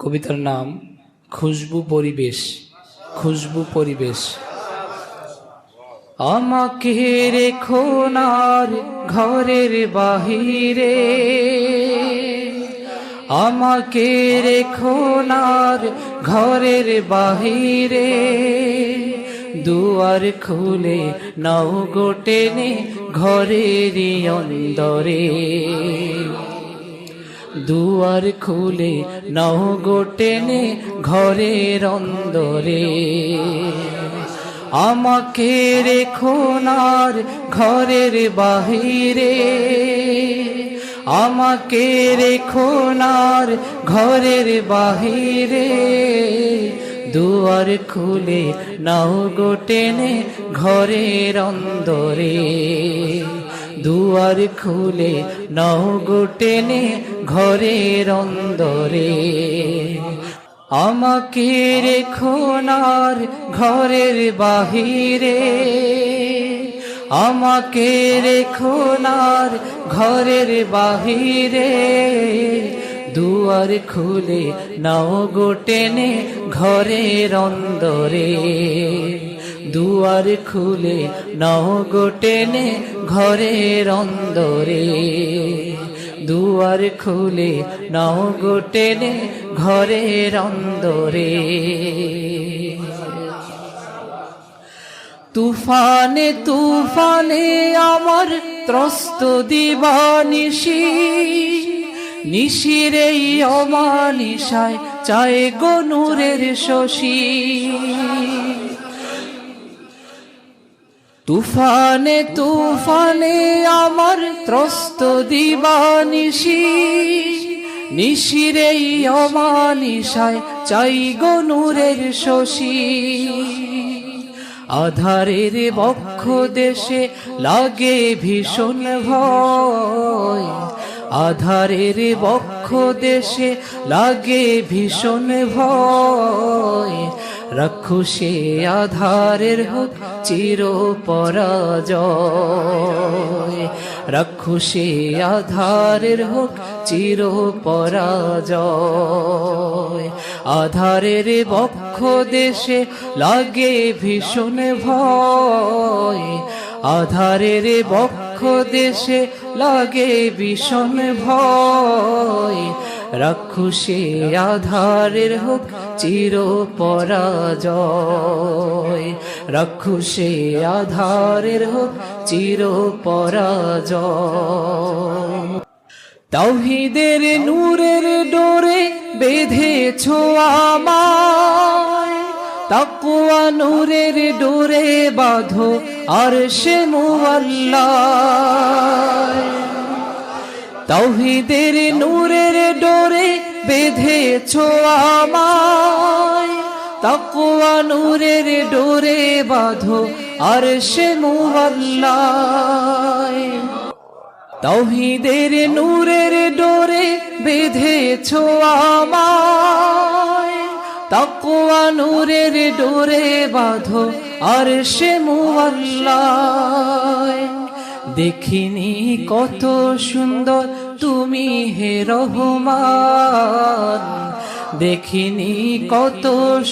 কবিতার নাম খুশবু পরিবেশ। খুশবু পরিবেশ। আমাকে রেখো নার ঘরের বাহিরে, আমাকে রেখো নার ঘরের বাহিরে, দুয়ার খুলে নাও গো টেনে ঘরেরই অন্দরে, দুয়ার খুলে নাও গো টেনে ঘরের অন্দরে। আমাকে রেখো নার ঘরের বাহিরে, আমাকে রেখো নার ঘরের বাহিরে, দুয়ার খুলে নাও গো টেনে ঘরের অন্দরে, দুয়ার খুলে নাও গো টেনে ঘরের অন্দরে। আমাকে রেখো নার ঘরের বাহিরে, আমাকে রেখো নার ঘরের বাহিরে, দুয়ার খুলে নাও গো টেনে ঘরের অন্দরে, দুয়ার খুলে নাও গো টেনে ঘরের অন্দরে, দুয়ার খুলে নাও গো টেনে ঘরের অন্দরে। তুফানে তুফানে আমার ত্রস্ত দিবানিশি, নিশির এই অমানিশায় চায় গো নূরের শশী। তুফানে তুফানে আমার ত্রস্ত দিবানিশি, নিশির এই অমানিশায় চাই গো নূরের শশী। আধারের বক্ষ দেশে লাগে ভীষণ ভয়, আধারের বক্ষ দেশে লাগে ভীষণ ভয়, রাখো সে আধারের হোক চির পরাজয়, রাখো সে আধারের হোক চির পরাজয়। আধারের বক্ষ দেশে লাগে ভীষণ ভয়, আধারের বক্ষ দেশে লাগে ভীষণ ভয়, রাখো সে আধারের হোক চির পরাজয়, রাখো সে আধারের হোক চির পরাজয়। তাওহীদের নূরের ডোরে বেঁধেছো আমায়, তাকওয়া নূরের ডোরে বাঁধো আরশে মুআল্লায়। তাওহীদের নূরের ডোরে বেঁধেছো আমায়, তাকওয়া নূরের ডোরে বাঁধো আরশে মুআল্লায়। তাওহীদের নূরের ডোরে বেঁধেছো আমায়, তাকওয়া নূরের ডোরে বাঁধো আরশে মুআল্লায়। দেখিনি কত সুন্দর তুমি হে রহমান, দেখিনি কত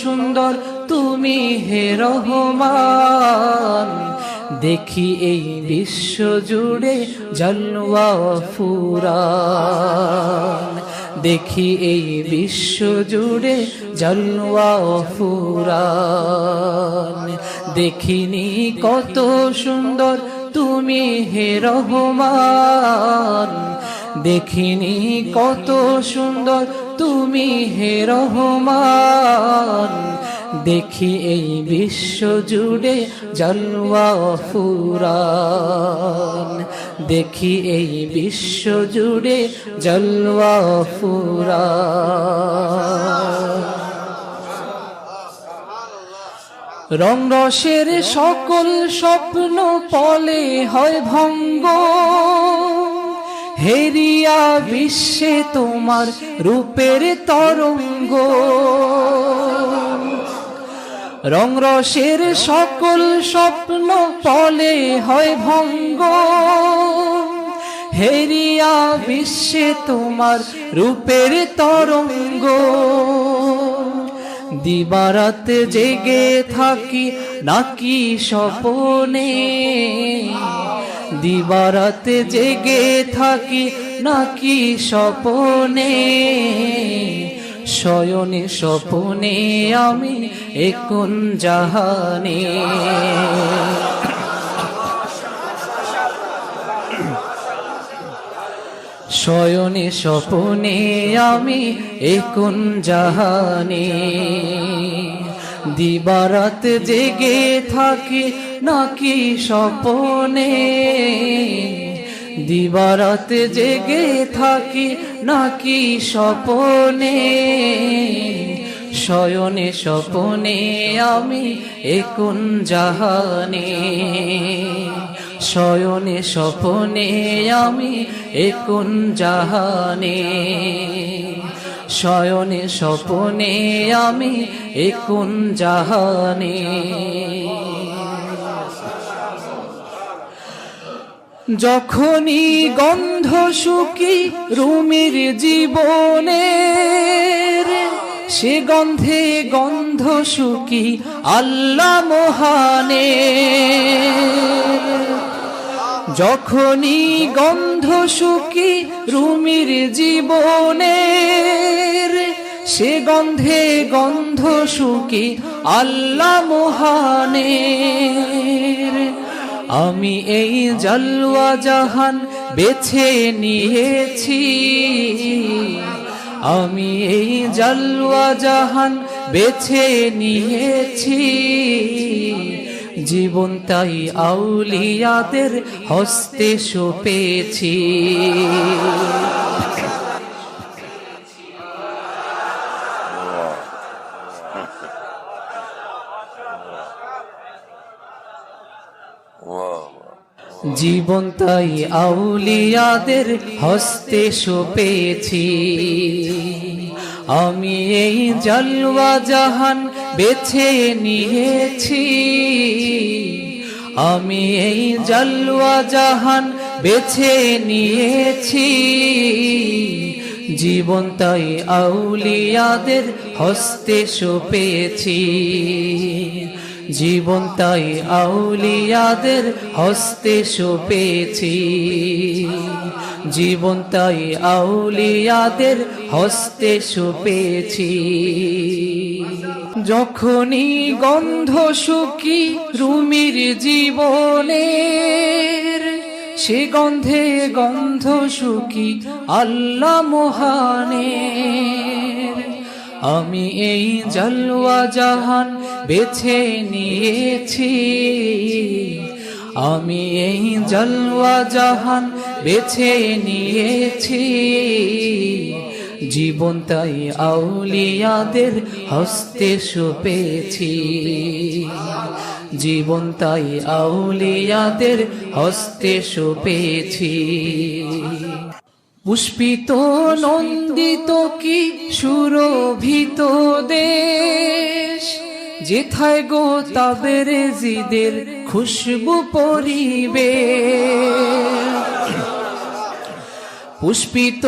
সুন্দর তুমি হে রহমান, দেখি এই বিশ্ব জুড়ে জলওয়া ফুরান, দেখি এই বিশ্ব জুড়ে জলওয়া ফুরান। দেখিনি কত সুন্দর তুমি হে রহমান, দেখিনি কত সুন্দর তুমি হে রহমান, দেখি এই বিশ্ব জুড়ে জলওয়া ফুরান, দেখি এই বিশ্ব জুড়ে জলওয়া ফুরান। রং রসের সকল স্বপ্ন পলে হয় ভঙ্গ, হেরিয়া বিশ্বে তোমার রূপের তরঙ্গ। রং রসের সকল স্বপ্ন পলে হয় ভঙ্গ, হেরিয়া বিশ্বে তোমার রূপের তরঙ্গ। দিবারাত জেগে থাকি নাকি স্বপনে, দিবারাত জেগে থাকি নাকি স্বপনে, শয়নে স্বপনে আমি এ কোন জাহানে। শয়নে স্বপনে আমি এ কোন জাহানে, দিবারাত জেগে থাকি নাকি স্বপনে, দিবারাত জেগে থাকি নাকি স্বপনে, শয়নে স্বপনে আমি এ কোন জাহানে, শয়নে স্বপনে আমি এ কোন জাহানে, শয়নে স্বপনে আমি এ কোন জাহানে। যখনই গন্ধ শুকি রুমির জীবনের, সে গন্ধে গন্ধ শুকি আল্লাহ মহানের। যখনই গন্ধ শুকি রুমির জীবনের, সে গন্ধে গন্ধ শুকি আল্লাহ মহানের। আমি এই জালওয়া জাহান বেছে নিয়েছি, আমি এই জালওয়া জাহান বেছে নিয়েছি, জীবন তাই আউলিয়াদের হস্তে সঁপেছি। জীবন তাই আউলিয়াদের হস্তে সঁপেছি, আমি এই জালওয়া জাহান বেছে নিয়েছি, আমি এই জালওয়া জাহান বেছে নিয়েছি, জীবন তাই আউলিয়াদের হস্তে সঁপেছি, জীবন তাই আউলিয়াদের হস্তে সঁপেছি, জীবন তাই আউলিয়াদের হস্তে সঁপেছি। যখনই গন্ধ শুকি রুমির জীবনের, সে গন্ধে গন্ধ শুকি আল্লাহ মহানের। আমি এই জালওয়া জাহান বেছে নিয়েছি, আমি এই জালওয়া জাহান বেছে নিয়েছি, জীবন তাই আউলিয়াদের হস্তে সঁপেছি, জীবন তাই আউলিয়াদের হস্তে সঁপেছি। পুষ্পিত নন্দিত কি সুরভিত দেশ, যেথায় গো তাবেরেজিদের খুশবু পরিবেশ। পুষ্পিত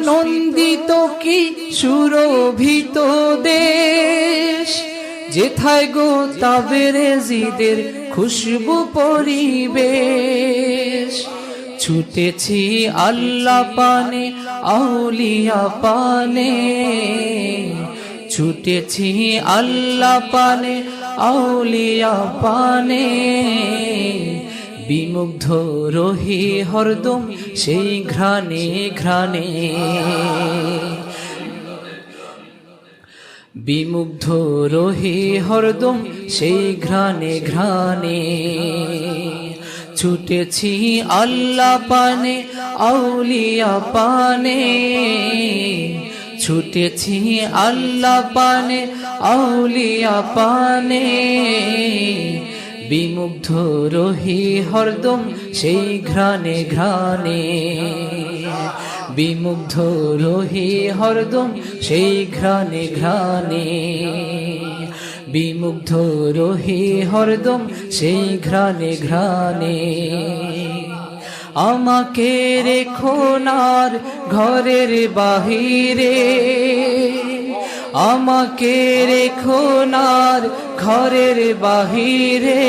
নন্দিত কি সুরভিত দেশ, যেথায় গো তাবেরেজিদের খুশবু পরিবেশ। ছুটেছি আল্লাহ পানে আউলিয়া পানে, ছুটেছি আল্লাহ পানে আউলিয়া পানে, বিমুগ্ধ রহি হরদম সেই ঘ্রাণে ঘ্রাণে, বিমুগ্ধ রহি হরদম সেই ঘ্রাণে ঘ্রাণে। ছুটেছি আল্লাহ পানে আউলিয়া পানে, ছুটেছি আল্লাহ পানে আউলিয়া পানে, বিমুগ্ধ রহি হরদম সেই ঘ্রাণে ঘ্রাণে, বিমুগ্ধ রহি হরদম সেই ঘ্রাণে ঘ্রাণে, বিমুগ্ধ রহি হরদম সেই ঘ্রাণে ঘ্রাণে। আমাকে রেখো নার ঘরের বাহিরে, আমাকে রেখো নার ঘরের বাহিরে,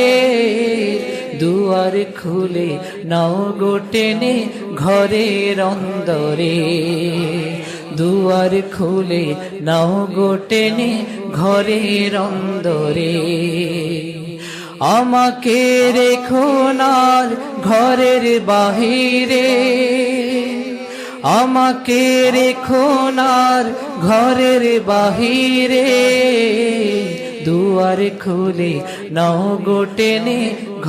দুয়ার খুলে নাও গো টেনে ঘরের অন্দরে, দুয়ার খুলে নাও গো টেনে ঘরের অন্দরে। আমাকে রেখো নার ঘরের বাহিরে, আমাকে রেখো নার ঘরের বাহিরে, দুয়ার খুলে নাও গো টেনে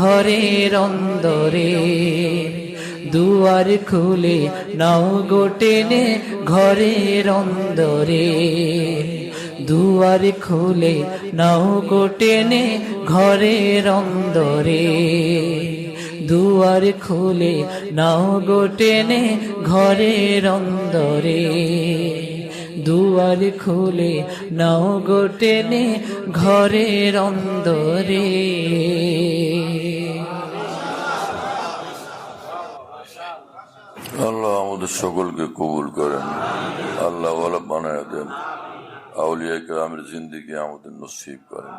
ঘরের অন্দরে, দুয়ার খুলে নাও গো টেনে ঘরের অন্দরে, দুয়ার খুলে নাও গো টেনে ঘরের অন্দরে, দুয়ার খুলে নাও গো টেনে ঘরের অন্দরে, দুয়ার খুলে নাও গো টেনে ঘরের অন্দরে। আল্লাহ আমাদের সকলকে কবুল করেন, আল্লাহ ওয়ালা বানায় দেন, আউলিয়া কেরামের জিন্দেগি আমাদের নসিব করেন।